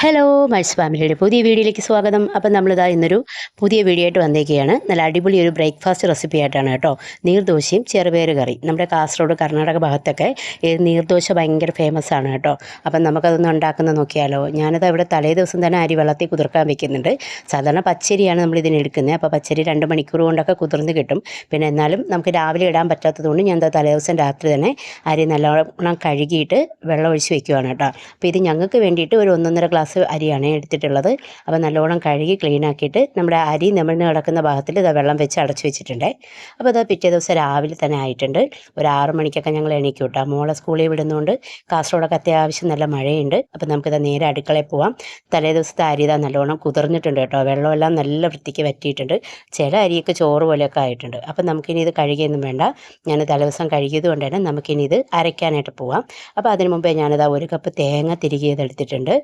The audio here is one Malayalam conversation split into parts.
ഹലോ മൈസ് ഫാമിലിയുടെ പുതിയ വീഡിയോയിലേക്ക് സ്വാഗതം. അപ്പം നമ്മളിതാ ഇന്നൊരു പുതിയ വീഡിയോ ആയിട്ട് വന്നേക്കുകയാണ്. നല്ല അടിപൊളി ഒരു ബ്രേക്ക്ഫാസ്റ്റ് റെസിപ്പി ആയിട്ടാണ് കേട്ടോ. നീർദോശയും ചെറുപയർ കറി. നമ്മുടെ കാസർഗോഡ് കർണാടക ഭാഗത്തൊക്കെ ഈ നീർദോശ ഭയങ്കര ഫേമസ് ആണ് കേട്ടോ. അപ്പം നമുക്കതൊന്ന് ഉണ്ടാക്കുന്നത് നോക്കിയാലോ. ഞാനത് ഇവിടെ തലേ ദിവസം തന്നെ അരി വെള്ളത്തിൽ കുതിർക്കാൻ വെക്കുന്നുണ്ട്. സാധാരണ പച്ചരിയാണ് നമ്മളിതിന് എടുക്കുന്നത്. അപ്പോൾ പച്ചരി 2 മണിക്കൂർ കൊണ്ടൊക്കെ കുതിർന്ന് കിട്ടും. പിന്നെ എന്നാലും നമുക്ക് രാവിലെ ഇടാൻ പറ്റാത്തതുകൊണ്ട് ഞാൻ തലേ ദിവസം രാത്രി തന്നെ അരി നല്ലോണം കഴുകിയിട്ട് വെള്ളം ഒഴിച്ച് വെക്കുകയാണ് കേട്ടോ. അപ്പോൾ ഇത് ഞങ്ങൾക്ക് വേണ്ടിയിട്ട് ഒരു 1.5 ഗ്ലാസ് അരിയാണ് എടുത്തിട്ടുള്ളത്. അപ്പോൾ നല്ലോണം കഴുകി ക്ലീൻ ആക്കിയിട്ട് നമ്മുടെ അരി നിമിർന്ന് കിടക്കുന്ന ഭാഗത്തിൽ ഇത് വെള്ളം വെച്ച് അടച്ചു വെച്ചിട്ടുണ്ട്. അപ്പോൾ അത് പിറ്റേ ദിവസം രാവിലെ തന്നെ ആയിട്ടുണ്ട്. ഒരു 6 മണിക്കൊക്കെ ഞങ്ങൾ എണീക്കും കേട്ടോ. മോളെ സ്കൂളിൽ വിടുന്നതുകൊണ്ട് കാസർഗോഡൊക്കെ അത്യാവശ്യം നല്ല മഴയുണ്ട്. അപ്പോൾ നമുക്കിത് നേരെ അടുക്കളയിൽ പോവാം. തലേ ദിവസത്തെ അരി ഇതാ നല്ലോണം കുതിർന്നിട്ടുണ്ട് കേട്ടോ. വെള്ളമെല്ലാം നല്ല വൃത്തിക്ക് വറ്റിയിട്ടുണ്ട്. ചില അരിയൊക്കെ ചോറ് പോലെയൊക്കെ ആയിട്ടുണ്ട്. അപ്പോൾ നമുക്കിനി ഇത് കഴുകിയൊന്നും വേണ്ട. ഞാൻ തലേദിവസം കഴുകിയത് കൊണ്ട് തന്നെ നമുക്കിനി ഇത് അരയ്ക്കാനായിട്ട് പോവാം. അപ്പോൾ അതിന് മുമ്പേ ഞാനിതാ 1 കപ്പ് തേങ്ങ തിരികിയതെടുത്തിട്ടുണ്ട്.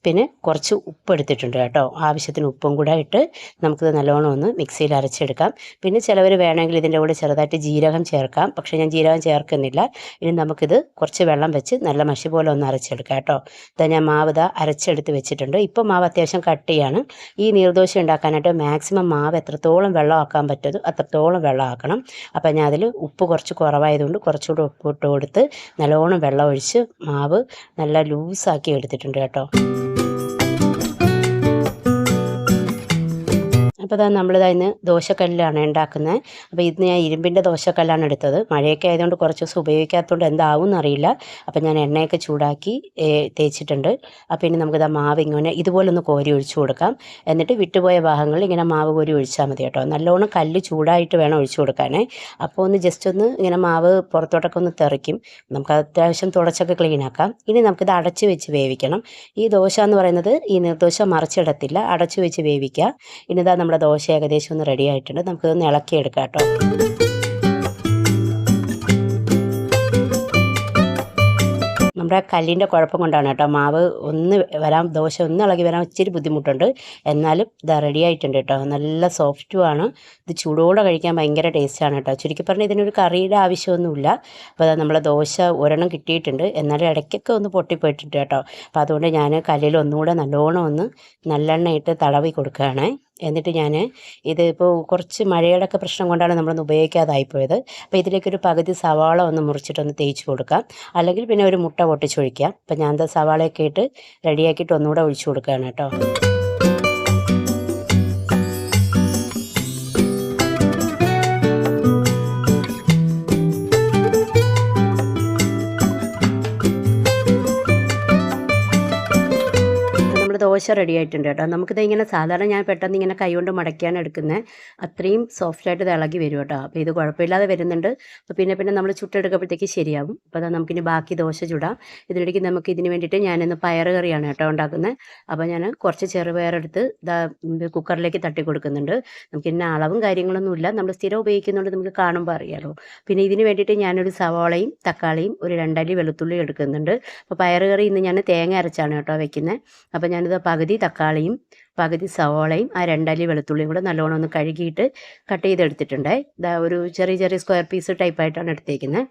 പിന്നെ കുറച്ച് ഉപ്പ് എടുത്തിട്ടുണ്ട് കേട്ടോ. ആവശ്യത്തിന് ഉപ്പും കൂടെ ഇട്ട് നമുക്കിത് നല്ലോണം ഒന്ന് മിക്സിയിൽ അരച്ചെടുക്കാം. പിന്നെ ചിലവർ വേണമെങ്കിൽ ഇതിൻ്റെ കൂടെ ചെറുതായിട്ട് ജീരകം ചേർക്കാം. പക്ഷേ ഞാൻ ജീരകം ചേർക്കുന്നില്ല. ഇനി നമുക്കിത് കുറച്ച് വെള്ളം വെച്ച് നല്ല മഷി പോലെ ഒന്ന് അരച്ചെടുക്കാം കേട്ടോ. ഇതാ ഞാൻ മാവ് അരച്ചെടുത്ത് വെച്ചിട്ടുണ്ട്. ഇപ്പോൾ മാവ് അത്യാവശ്യം കട്ടിയാണ്. ഈ നീർദോശ ഉണ്ടാക്കാനായിട്ട് മാക്സിമം മാവ് എത്രത്തോളം വെള്ളം ആക്കാൻ പറ്റുമോ അത്രത്തോളം വെള്ളം ആക്കണം. അപ്പോൾ ഞാൻ അതിൽ ഉപ്പ് കുറച്ച് കുറവായതുകൊണ്ട് കുറച്ചുകൂടി ഉപ്പ് ഇട്ട് കൊടുത്ത് നല്ലോണം വെള്ളം ഒഴിച്ച് മാവ് നല്ല ലൂസാക്കി എടുത്തിട്ടുണ്ട് കേട്ടോ. അപ്പോൾ നമ്മളിതാ ഇന്ന് ദോശക്കല്ലാണ് ഉണ്ടാക്കുന്നത്. അപ്പോൾ ഇന്ന് ഞാൻ ഇരുമ്പിൻ്റെ ദോശക്കല്ലാണ് എടുത്തത്. മഴയൊക്കെ ആയതുകൊണ്ട് കുറച്ച് ദിവസം ഉപയോഗിക്കാത്തതുകൊണ്ട് എന്താവും എന്നറിയില്ല. അപ്പോൾ ഞാൻ എണ്ണയൊക്കെ ചൂടാക്കി തേച്ചിട്ടുണ്ട്. അപ്പോൾ ഇനി നമുക്കിതാ മാവ് ഇങ്ങനെ ഇതുപോലെ ഒന്ന് കോരി ഒഴിച്ചു കൊടുക്കാം. എന്നിട്ട് വിട്ടുപോയ ഭാഗങ്ങളിൽ ഇങ്ങനെ മാവ് കോരി ഒഴിച്ചാൽ മതി കേട്ടോ. നല്ലോണം കല്ല് ചൂടായിട്ട് വേണം ഒഴിച്ചു കൊടുക്കാനേ. അപ്പോൾ ഒന്ന് ജസ്റ്റ് ഒന്ന് ഇങ്ങനെ മാവ് പുറത്തോട്ടൊക്കെ ഒന്ന് തെറിക്കും. നമുക്ക് അത്യാവശ്യം തുടച്ചൊക്കെ ക്ലീൻ ആക്കാം. ഇനി നമുക്കിത് അടച്ച് വെച്ച് വേവിക്കണം. ഈ ദോശ എന്ന് പറയുന്നത് ഈ നീർദോശ മറിച്ചിടത്തില്ല, അടച്ച് വെച്ച് വേവിക്കുക. ഇനിതാ നമ്മുടെ ദോശ ഏകദേശം ഒന്ന് റെഡി ആയിട്ടുണ്ട്. നമുക്കിതൊന്ന് ഇളക്കിയെടുക്കാം കേട്ടോ. നമ്മുടെ കല്ലിൻ്റെ കുഴപ്പം കൊണ്ടാണ് കേട്ടോ. മാവ് ഒന്ന് ദോശ ഒന്ന് ഇളകി വരാൻ ഇച്ചിരി ബുദ്ധിമുട്ടുണ്ട്. എന്നാലും ഇത് റെഡി ആയിട്ടുണ്ട് കേട്ടോ. നല്ല സോഫ്റ്റുമാണ്. ഇത് ചൂടോടെ കഴിക്കാൻ ഭയങ്കര ടേസ്റ്റാണ് കേട്ടോ. ചുരുക്കി പറഞ്ഞാൽ ഇതിനൊരു കറിയുടെ ആവശ്യമൊന്നുമില്ല. അപ്പോൾ നമ്മളെ ദോശ ഒരെണ്ണം കിട്ടിയിട്ടുണ്ട്. എന്നാലും ഇടയ്ക്കൊക്കെ ഒന്ന് പൊട്ടിപ്പോയിട്ടുണ്ട് കേട്ടോ. അപ്പോൾ അതുകൊണ്ട് ഞാൻ കല്ലിൽ ഒന്നുകൂടെ നല്ലോണം ഒന്ന് നല്ലെണ്ണ ഇട്ട് തടവി കൊടുക്കുകയാണ്. എന്നിട്ട് ഞാൻ ഇതിപ്പോൾ കുറച്ച് മഴയുടെയൊക്കെ പ്രശ്നം കൊണ്ടാണ് നമ്മളൊന്ന് ഉപയോഗിക്കാതായിപ്പോയത്. അപ്പോൾ ഇതിലേക്കൊരു പകുതി സവാള ഒന്ന് മുറിച്ചിട്ടൊന്ന് തേച്ച് കൊടുക്കാം. അല്ലെങ്കിൽ പിന്നെ ഒരു മുട്ട പൊട്ടിച്ചൊഴിക്കാം. അപ്പോൾ ഞാൻ സവാളയൊക്കെ ഇട്ട് റെഡിയാക്കിയിട്ട് ഒന്നുകൂടെ ഒഴിച്ചു കൊടുക്കുകയാണ് കേട്ടോ. ദോശ റെഡി ആയിട്ടുണ്ട് കേട്ടോ. നമുക്കിത് ഇങ്ങനെ സാധാരണ ഞാൻ പെട്ടെന്ന് ഇങ്ങനെ കൈകൊണ്ട് മടക്കിയാണ് എടുക്കുന്നത്. അത്രയും സോഫ്റ്റായിട്ട് ഇത് ഇളകി വരും കേട്ടോ. അപ്പോൾ ഇത് കുഴപ്പമില്ലാതെ വരുന്നുണ്ട്. അപ്പോൾ പിന്നെ നമ്മൾ ചുട്ടെടുക്കുമ്പോഴത്തേക്ക് ശരിയാവും. അപ്പോൾ അതാ നമുക്കിനി ബാക്കി ദോശ ചുടാം. ഇതിനിടയ്ക്ക് നമുക്ക് ഇതിന് വേണ്ടിയിട്ട് ഞാനിന്ന് പയർ കറിയാണ് കേട്ടോ ഉണ്ടാക്കുന്നത്. അപ്പോൾ ഞാൻ കുറച്ച് ചെറുപയറെടുത്ത് കുക്കറിലേക്ക് തട്ടി കൊടുക്കുന്നുണ്ട്. നമുക്ക് ഇന്ന അളവും കാര്യങ്ങളൊന്നുമില്ല. നമ്മൾ സ്ഥിരം ഉപയോഗിക്കുന്നതുകൊണ്ട് നമുക്ക് കാണുമ്പോൾ അറിയാമല്ലോ. പിന്നെ ഇതിന് വേണ്ടിയിട്ട് ഞാനൊരു സവാളയും തക്കാളിയും ഒരു 2 അല്ലി വെളുത്തുള്ളി എടുക്കുന്നുണ്ട്. അപ്പോൾ പയർ കറി ഇന്ന് ഞാൻ തേങ്ങ അരച്ചാണ് കേട്ടോ വെക്കുന്നത്. അപ്പോൾ ഞാനിത് പകുതി തക്കാളിയും പകുതി സവാളയും ആ 2 അല്ലി വെളുത്തുള്ളിയും കൂടെ നല്ലോണം ഒന്ന് കഴുകിയിട്ട് കട്ട് ചെയ്തെടുത്തിട്ടുണ്ട്. ഇതാ ഒരു ചെറിയ സ്ക്വയർ പീസ് ടൈപ്പായിട്ടാണ് എടുത്തേക്കുന്നത്.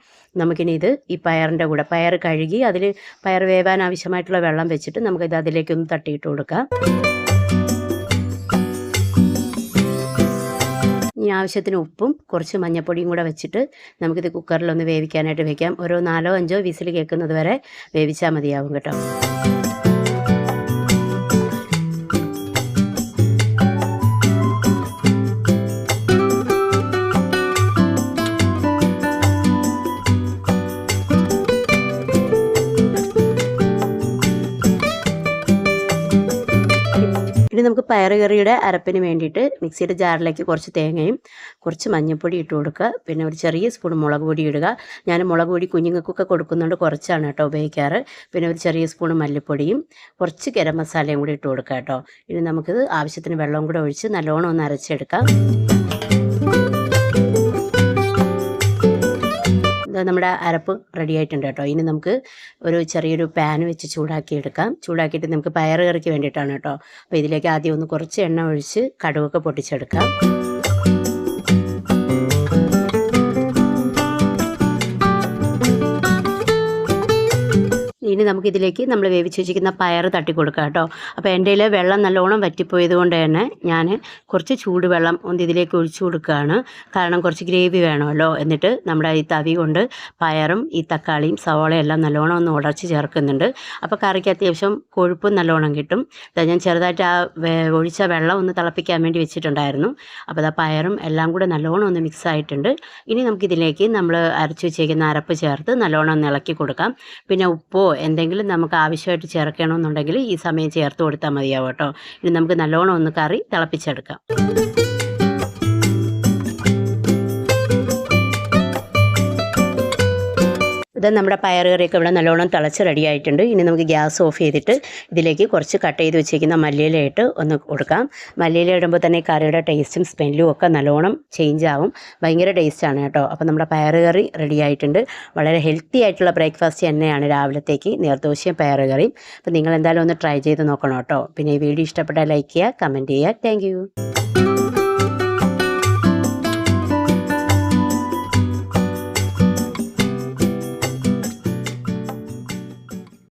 നമുക്കിനി ഇത് ഈ പയറിൻ്റെ കൂടെ പയർ കഴുകി അതിൽ പയർ വേവാൻ ആവശ്യമായിട്ടുള്ള വെള്ളം വെച്ചിട്ട് നമുക്കിത് അതിലേക്കൊന്ന് തട്ടിയിട്ട് കൊടുക്കാം. ഇനി ആവശ്യത്തിന് ഉപ്പും കുറച്ച് മഞ്ഞൾപ്പൊടിയും കൂടെ വെച്ചിട്ട് നമുക്കിത് കുക്കറിലൊന്ന് വേവിക്കാനായിട്ട് വെക്കാം. ഓരോ 4-5 വിസിൽ കേൾക്കുന്നത് വരെ വേവിച്ചാൽ മതിയാവും കേട്ടോ. ഇനി നമുക്ക് പയർ കറിയുടെ അരപ്പിന് വേണ്ടിയിട്ട് മിക്സിയുടെ ജാറിലേക്ക് കുറച്ച് തേങ്ങയും കുറച്ച് മഞ്ഞൾപ്പൊടി ഇട്ട് കൊടുക്കുക. പിന്നെ ഒരു ചെറിയ സ്പൂൺ മുളക് പൊടി ഇടുക. ഞാൻ മുളക് പൊടി കുഞ്ഞുങ്ങൾക്കൊക്കെ കൊടുക്കുന്നുണ്ട്, കുറച്ചാണ് കേട്ടോ ഉപയോഗിക്കാറ്. പിന്നെ ഒരു ചെറിയ സ്പൂൺ മല്ലിപ്പൊടിയും കുറച്ച് ഗരം മസാലയും കൂടി ഇട്ട് കൊടുക്കുക കേട്ടോ. ഇനി നമുക്കിത് ആവശ്യത്തിന് വെള്ളം കൂടെ ഒഴിച്ച് നല്ലോണം ഒന്ന് അരച്ചെടുക്കാം. നമ്മുടെ അരപ്പ് റെഡി ആയിട്ടുണ്ട് കേട്ടോ. ഇനി നമുക്ക് ഒരു ചെറിയൊരു പാൻ വെച്ച് ചൂടാക്കിയെടുക്കാം. ചൂടാക്കിയിട്ട് നമുക്ക് പയർ കറിക്ക് വേണ്ടിയിട്ടാണ് കേട്ടോ. അപ്പോൾ ഇതിലേക്ക് ആദ്യം ഒന്ന് കുറച്ച് എണ്ണ ഒഴിച്ച് കടുകൊക്കെ പൊട്ടിച്ചെടുക്കാം. ഇനി നമുക്കിതിലേക്ക് നമ്മൾ വേവിച്ച് വെച്ചിരിക്കുന്ന പയർ തട്ടി കൊടുക്കാം കേട്ടോ. അപ്പോൾ എൻ്റെ കയ്യിൽ വെള്ളം നല്ലോണം വറ്റിപ്പോയത് കൊണ്ട് തന്നെ ഞാൻ കുറച്ച് ചൂടുവെള്ളം ഒന്ന് ഇതിലേക്ക് ഒഴിച്ചു കൊടുക്കുകയാണ്. കാരണം കുറച്ച് ഗ്രേവി വേണമല്ലോ. എന്നിട്ട് നമ്മുടെ ഈ തവി കൊണ്ട് പയറും ഈ തക്കാളിയും സവാളയും എല്ലാം നല്ലോണം ഒന്ന് ഉടച്ച് ചേർക്കുന്നുണ്ട്. അപ്പോൾ കറിക്ക് അത്യാവശ്യം കൊഴുപ്പും നല്ലോണം കിട്ടും. ഞാൻ ചെറുതായിട്ട് ആ ഒഴിച്ച വെള്ളം ഒന്ന് തിളപ്പിക്കാൻ വേണ്ടി വെച്ചിട്ടുണ്ടായിരുന്നു. അപ്പോൾ ആ പയറും എല്ലാം കൂടെ നല്ലോണം ഒന്ന് മിക്സ് ആയിട്ടുണ്ട്. ഇനി നമുക്കിതിലേക്ക് നമ്മൾ അരച്ച് വെച്ചേക്കുന്ന അരപ്പ് ചേർത്ത് നല്ലോണം ഒന്ന് ഇളക്കി കൊടുക്കാം. പിന്നെ ഉപ്പോ എന്തെങ്കിലും നമുക്ക് ആവശ്യമായിട്ട് ചേർക്കണമെന്നുണ്ടെങ്കിൽ ഈ സമയം ചേർത്ത് കൊടുത്താൽ മതിയാവും കേട്ടോ. ഇനി നമുക്ക് നല്ലോണം ഒന്ന് കറി തിളപ്പിച്ചെടുക്കാം. ഇത് നമ്മുടെ പയർ കറിയൊക്കെ ഇവിടെ നല്ലോണം തിളച്ച് റെഡിയായിട്ടുണ്ട്. ഇനി നമുക്ക് ഗ്യാസ് ഓഫ് ചെയ്തിട്ട് ഇതിലേക്ക് കുറച്ച് കട്ട് ചെയ്ത് വെച്ചിരിക്കുന്ന മല്ലിയിലയിട്ട് ഒന്ന് കൊടുക്കാം. മല്ലിയില ഇടുമ്പോൾ തന്നെ കറിയുടെ ടേസ്റ്റും സ്മെല്ലും ഒക്കെ നല്ലോണം ചേഞ്ച് ആവും. ഭയങ്കര ടേസ്റ്റാണ് കേട്ടോ. അപ്പോൾ നമ്മുടെ പയർ കറി റെഡി ആയിട്ടുണ്ട്. വളരെ ഹെൽത്തി ആയിട്ടുള്ള ബ്രേക്ക്ഫാസ്റ്റ് തന്നെയാണ് രാവിലത്തേക്ക് നീർദോശയും പയർ കറിയും. അപ്പോൾ നിങ്ങൾ എന്തായാലും ഒന്ന് ട്രൈ ചെയ്ത് നോക്കണം കേട്ടോ. പിന്നെ ഈ വീഡിയോ ഇഷ്ടപ്പെട്ടാൽ ലൈക്ക് ചെയ്യുക, കമൻറ്റ് ചെയ്യുക. താങ്ക്